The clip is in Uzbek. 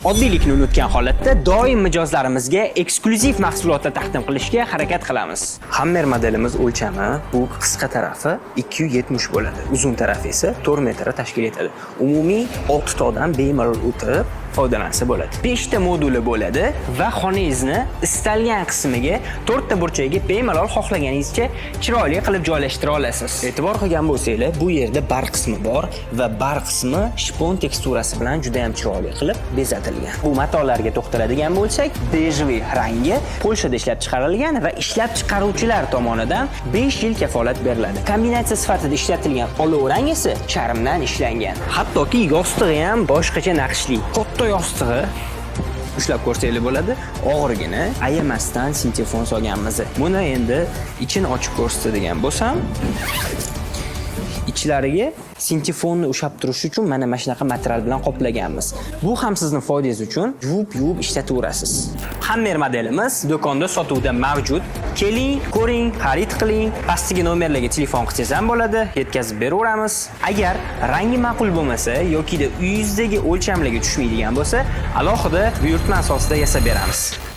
Oddiylikni unutgan holatda doim mijozlarimizga eksklyuziv mahsulotlar taqdim qilishga harakat qilamiz. Hammer modelimiz o'lchami bu qisqa tarafi 270 bo'ladi. Uzun tarafi esa 4 metr tashkil etadi. Umumiy 6 ta odam bemalol o'tirib foydalansa bo'ladi. 5 ta moduli bo'ladi va xonangizni istalgan qismiga 4 ta burchagiga bemalol xohlaganingizcha chiroyli qilib joylashtira olasiz. E'tibor qilgan bo'lsanglar, bu yerda bar qismi bor va bar qismi shpon teksturasi bilan juda ham chiroyli qilib bezatilgan. Bu matolarga to'xtaladigan bo'lsak, bejviy rangi Polshada ishlab chiqarilgan va ishlab chiqaruvchilar tomonidan 5 yil kafolat beriladi. Kombinatsiya sifatida ishlatilgan olov rang esa charmdan ishlangan. Hattoki yostig'i ham boshqacha naqshli. Katta yostig'i ushlab ko'rsanglar bo'ladi. Og'irgina ayamasdan sintefon solganmiz. Buni endi ichini ochib ko'rsatadigan bo'lsam, ichlariga sintefonni ushlab turish uchun mana shunaqa material bilan qoplaganmiz. Bu ham sizning foydangiz uchun yuvib ishlataverasiz. Hammer modelimiz do'konda sotuvda mavjud. Keling, ko'ring, xarid qiling. Pastdagi nomerlarga telefon qilsangiz ham bo'ladi, yetkazib beraveramiz. Agar rangi ma'qul bo'lmasa yoki uyingizdagi o'lchamlarga tushmaydigan bo'lsa, alohida buyurtma asosida yasab beramiz.